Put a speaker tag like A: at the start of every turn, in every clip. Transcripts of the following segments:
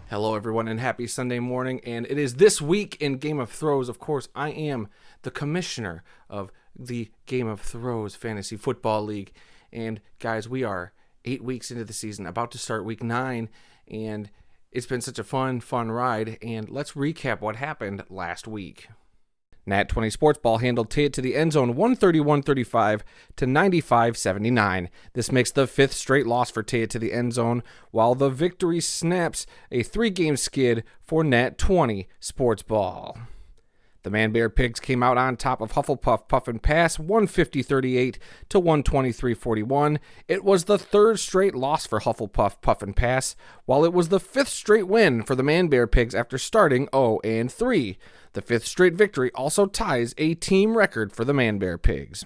A: Hello, everyone, and happy Sunday morning. And it is this week in Game of Throws. Of course, I am the commissioner of the Game of Throws Fantasy Football League. And guys, we are 8 weeks into the season, about to start week 9. And it's been such a fun ride. And let's recap what happened last week. Nat 20 Sports Ball handled Tate to the end zone 131-35 to 95-79. This makes the 5th straight loss for Tate to the end zone, while the victory snaps a 3-game skid for Nat 20 Sports Ball. The Man Bear Pigs came out on top of Hufflepuff Puff and Pass 150-38 to 123-41. It was the 3rd straight loss for Hufflepuff Puff and Pass, while it was the 5th straight win for the Man Bear Pigs after starting 0-3. The 5th straight victory also ties a team record for the Man Bear Pigs.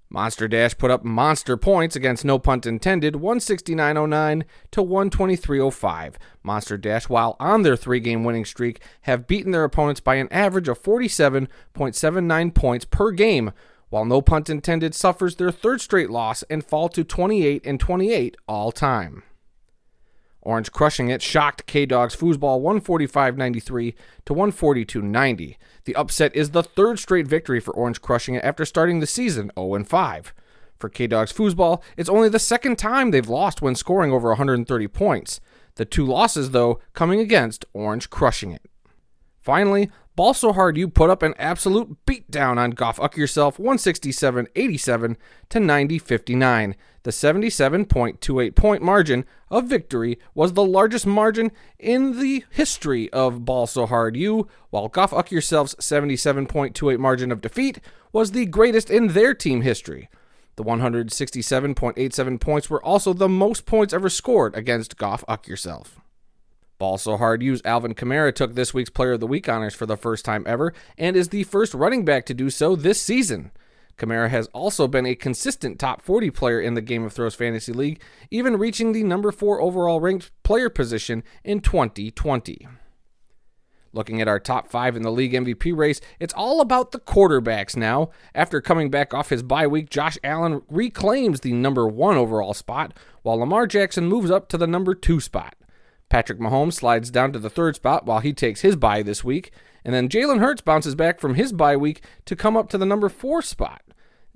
A: Monster Dash put up monster points against No Punt Intended, 169-09 to 123-05. Monster Dash, while on their 3-game winning streak, have beaten their opponents by an average of 47.79 points per game, while No Punt Intended suffers their 3rd straight loss and fall to 28-28 all time. Orange Crushing It shocked K-Dog's Foosball 145-93 to 142-90. The upset is the 3rd straight victory for Orange Crushing It after starting the season 0-5. For K-Dog's Foosball, it's only the 2nd time they've lost when scoring over 130 points. The 2 losses, though, coming against Orange Crushing It. Finally, Ball So Hard You put up an absolute beatdown on Goff Uck Yourself 167-87 to 90-59. The 77.28 point margin of victory was the largest margin in the history of Ball So Hard You, while Goff Uck Yourself's 77.28 margin of defeat was the greatest in their team history. The 167.87 points were also the most points ever scored against Goff Uck Yourself. Ball So Hard U's Alvin Kamara took this week's Player of the Week honors for the first time ever and is the first running back to do so this season. Kamara has also been a consistent top 40 player in the Game of Throws Fantasy League, even reaching the number 4 overall ranked player position in 2020. Looking at our top 5 in the league MVP race, it's all about the quarterbacks now. After coming back off his bye week, Josh Allen reclaims the number 1 overall spot, while Lamar Jackson moves up to the number 2 spot. Patrick Mahomes slides down to the 3rd spot while he takes his bye this week, and then Jalen Hurts bounces back from his bye week to come up to the number 4 spot.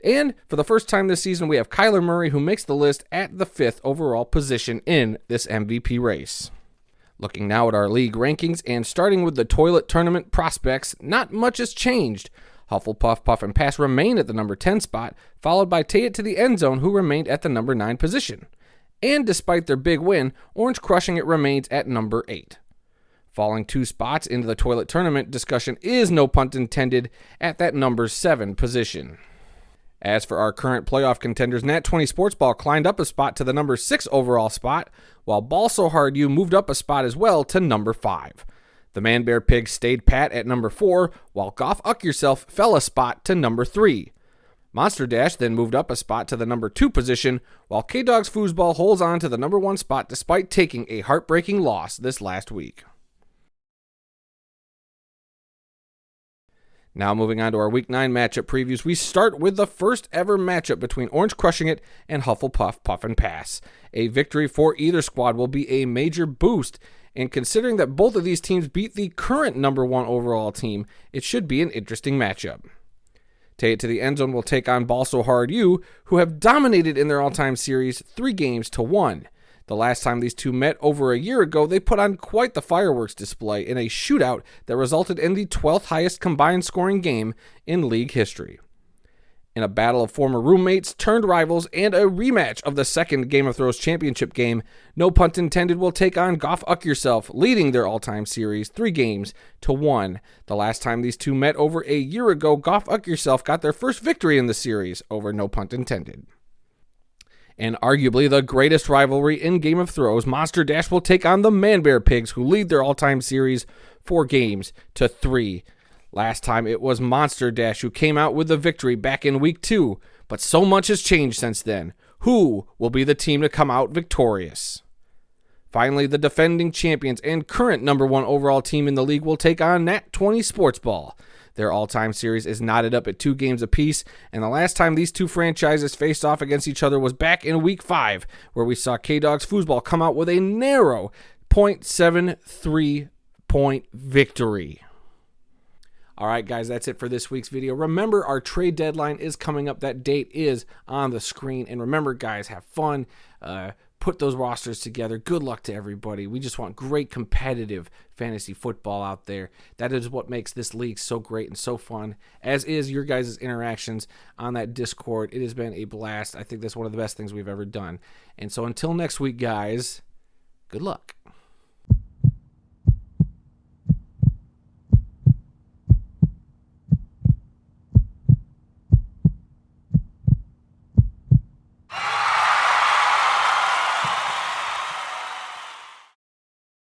A: And for the first time this season, we have Kyler Murray, who makes the list at the 5th overall position in this MVP race. Looking now at our league rankings, and starting with the toilet tournament prospects, not much has changed. Hufflepuff Puff and Pass remain at the number 10 spot, followed by Tay It to the End Zone, who remained at the number 9 position. And despite their big win, Orange Crushing It remains at number 8. Falling 2 spots into the toilet tournament discussion is No Punt Intended at that number 7 position. As for our current playoff contenders, Nat 20 Sports Ball climbed up a spot to the number 6 overall spot, while Ball So Hard You moved up a spot as well to number 5. The Man Bear Pigs stayed pat at number 4, while Goff Uck Yourself fell a spot to number 3. Monster Dash then moved up a spot to the number 2 position, while K-Dog's Foosball holds on to the number 1 spot despite taking a heartbreaking loss this last week. Now moving on to our Week 9 matchup previews, we start with the first ever matchup between Orange Crushing It and Hufflepuff Puff and Pass. A victory for either squad will be a major boost, and considering that both of these teams beat the current number 1 overall team, it should be an interesting matchup. Tay It to the End Zone will take on Ball So Hard You, who have dominated in their all-time series 3-1. The last time these two met over a year ago, they put on quite the fireworks display in a shootout that resulted in the 12th highest combined scoring game in league history. In a battle of former roommates turned rivals and a rematch of the second Game of Throws championship game, No Punt Intended will take on Goff Uck Yourself, leading their all-time series 3-1. The last time these two met over a year ago, Goff Uck Yourself got their first victory in the series over No Punt Intended. And arguably the greatest rivalry in Game of Throws, Monster Dash will take on the Man Bear Pigs, who lead their all-time series 4-3. Last time it was Monster Dash who came out with the victory back in Week 2, but so much has changed since then. Who will be the team to come out victorious? Finally, the defending champions and current number 1 overall team in the league will take on Nat 20 Sports Ball. Their all-time series is knotted up at 2 games apiece, and the last time these two franchises faced off against each other was back in Week 5, where we saw K-Dog's Foosball come out with a narrow 0.73 point victory. All right, guys, that's it for this week's video. Remember, our trade deadline is coming up. That date is on the screen. And remember, guys, have fun. Put those rosters together. Good luck to everybody. We just want great competitive fantasy football out there. That is what makes this league so great and so fun, as is your guys' interactions on that Discord. It has been a blast. I think that's one of the best things we've ever done. And so until next week, guys, good luck.